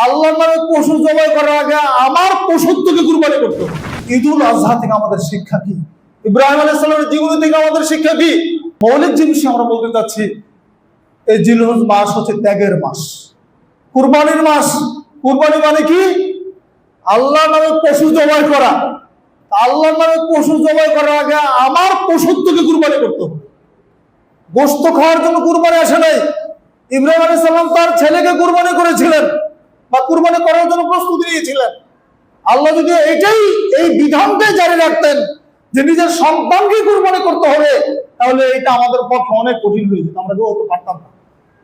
আল্লাহর নামে পশু জবাই করার আগে আমার পশুত্বকে কুরবানি করতে হবে। ঈদুল আজহা থেকে আমাদের শিক্ষা কি? ইব্রাহিম আলাইহিস সালামের জীবনী থেকে আমাদের শিক্ষা কি? মৌলিক জিনিস আমরা বলতে চাচ্ছি, এই জিলহজ মাস হচ্ছে ত্যাগের মাস, কুরবানির মাস। কুরবানি মানে কি? আল্লাহর নামে পশু জবাই করা। আল্লাহর নামে পশু জবাই করার আগে আমার পশুত্বকে কুরবানি করতে হবে। গোশত খাওয়ার জন্য কুরবানি আসে নাই। ইব্রাহিম আলাইহিস সালাম তার ছেলেকে কুরবানি করেছিলেন বা কুরবানি করার জন্য প্রস্তুতি নিয়েছিলেন। আল্লাহ যদি এই বিধানটাই জারি রাখতেন যে নিজের সন্তানকে কুরবানি করতে হবে, তাহলে এটা আমাদের পক্ষে অনেক কঠিন হয়ে যেত, আমরা কেউ পারতাম না।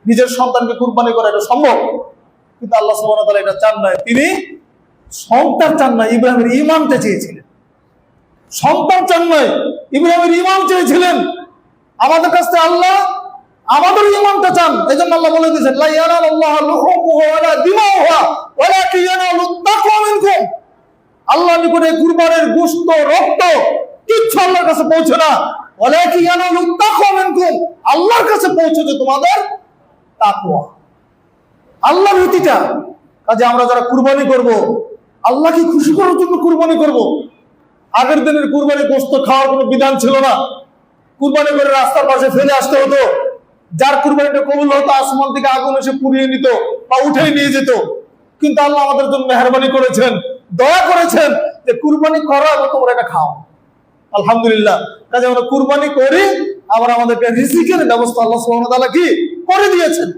নিজের সন্তানকে কুরবানি করা এটা সম্ভব, কিন্তু আল্লাহ সুবহানাহু ওয়া তাআলা এটা চান না। তিনি সন্তান চান না, ইব্রাহিমের ঈমানটা চেয়েছিলেন। সন্তান চান নয়, ইব্রাহিমের ঈমান চেয়েছিলেন। আমাদের কাছে আল্লাহ আমাদের ঈমানটা চান। এজন্য আল্লাহ বলে দিয়েছেন, লা ইয়ানালুল্লাহু লুহুমুহা ওয়ালা দিমাউহা ওয়ালাকিন ইয়ানালুত তাকওয়া মিনকুম। আল্লাহর নিকটে কুরবানের গোশত, রক্ত কিচ্ছু আল্লাহর কাছে পৌঁছে না। ওয়ালাকিন ইয়ানালুত তাকওয়া মিনকুম, আল্লাহর কাছে পৌঁছেছে তোমাদের তাকওয়া, আল্লাহর ভীতিটা। কাজে আমরা যারা কুরবানি করব, আল্লাহকে খুশি করার জন্য কুরবানি করব। আগের দিনের কুরবানি গোশত খাওয়ার কোনো বিধান ছিল না। কুরবানি করে রাস্তার পাশে ফেলে আসতে হতো। যার কুরবানিটা কবুল হতো, আসমান থেকে আগুন এসে পুড়িয়ে নিত বা উঠেই নিয়ে যেত। কিন্তু আল্লাহ আমাদের জন্য মেহেরবানি করেছেন, দয়া করেছেন যে কুরবানি করার মতো তোমরা এটা খাও। আলহামদুলিল্লাহ। কাজে আমরা কুরবানি করি, আবার আমাদেরকে রিজিকের ব্যবস্থা আল্লাহ সুবহানাহু ওয়া তাআলা কি করে দিয়েছেন।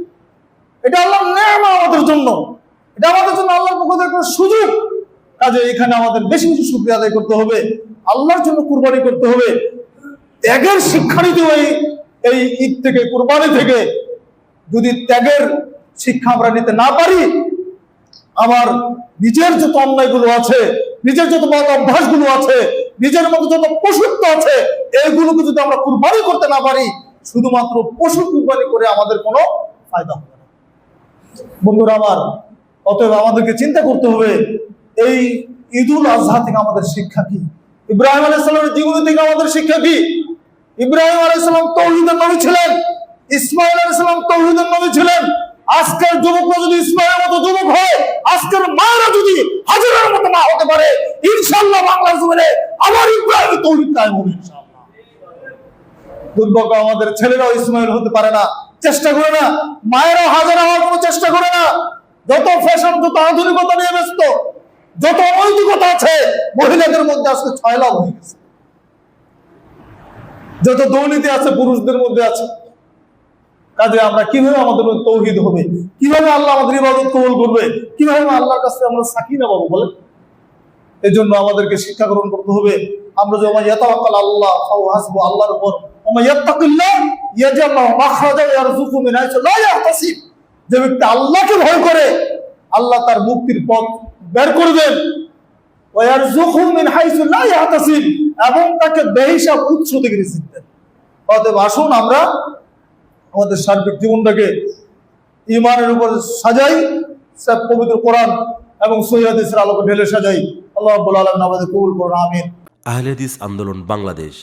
এটা আল্লাহর নেয়ামত আমাদের জন্য, এটা আমাদের জন্য আল্লাহর পক্ষ থেকে একটা সুযোগ। কাজে এখানে আমাদের বেশি বেশি শুকরিয়া আদায় করতে হবে, আল্লাহর জন্য কুরবানি করতে হবে। ত্যাগের শিক্ষা নিতে হয় এই ঈদ থেকে, কুরবানি থেকে। যদি ত্যাগের শিক্ষা আমরা নিতে না পারি, আমার নিজের যত অন্যায়গুলো আছে, নিজের যত বদ অভ্যাসগুলো আছে, নিজের মধ্যে যত পশুত্ব আছে, এইগুলোকে যদি আমরা কুরবানি করতে না পারি, শুধুমাত্র পশু কুরবানি করে আমাদের কোনো ফায়দা হবে না। বন্ধুরা আমার, অতএব আমাদেরকে চিন্তা করতে হবে এই ঈদুল আজহা থেকে আমাদের শিক্ষা কি? ইব্রাহিম আলাইহিস সালামের জীবনী থেকে আমাদের শিক্ষা কি? ইব্রাহিম আলাইহিস সালাম তাওহীদের নবী ছিলেন, ইসমাঈল আলাইহিস সালাম তাওহীদের নবী ছিলেন। আজকের যুবকরা যদি ইসমাঈলের মতো যুবক হয়, আজকের মায়েরা যদি হাজেরার মতো মা হতে পারে, ইনশাআল্লাহ বাংলার জমিনে আবার ইব্রাহিম তাওহীদ কায়েম হবে ইনশাআল্লাহ। দুর্ভাগ্য, আমাদের ছেলেরাও ইসমাঈল হতে পারে না, চেষ্টা করে না। মায়েরাও হাজেরা হওয়ার কোনো চেষ্টা করে না। যত ফ্যাশন, যত আধুনিকতা নিয়ে ব্যস্ত, যত অনৈতিকতা আছে মহিলাদের মধ্যে আজকে ছয়লাভ হয়ে গেছে। যত দুর্নীতি আছে পুরুষদের মধ্যে আছে। কাজে আমরা কিভাবে আমাদের তাওহীদ হবে, কিভাবে আল্লাহ আমাদের ইবাদত কবুল করবে, কিভাবে আল্লাহর কাছে আমরা সাকিনা পাবো বলেন? এই জন্য আমাদেরকে শিক্ষা গ্রহণ করতে হবে। আমরা যে ইয়াতাওয়াক্কাল আল্লাহ ফাহুয়া হাসবু, আল্লাহর উপর, ওয়া ইয়াত্তাকিল্লাহ ইয়াজআল লাহু মাখরাজা ওয়া ইয়ারযুকহু মিন হাইসু লা ইয়াহতাসিব। যে ব্যক্তি আল্লাহকে ভয় করে, আল্লাহ তার মুক্তির পথ বের করবেন। ওয়া ইয়ারযুকহু মিন হাইসু লা ইয়াহতাসিব, এবং তাকে বেহিসাব উৎস থেকে রিজিক দেন। অতএব আসুন আমরা আমাদের সার্বিক জীবনটাকে ঈমানের উপর সাজাই, সব পবিত্র কোরআন এবং সহিহ হাদিসের আলোকে ঢেলে সাজাই। আল্লাহ রাব্বুল আলামিন আমাদের কবুল করুন, আমিন। আহলে হাদিস আন্দোলন বাংলাদেশ।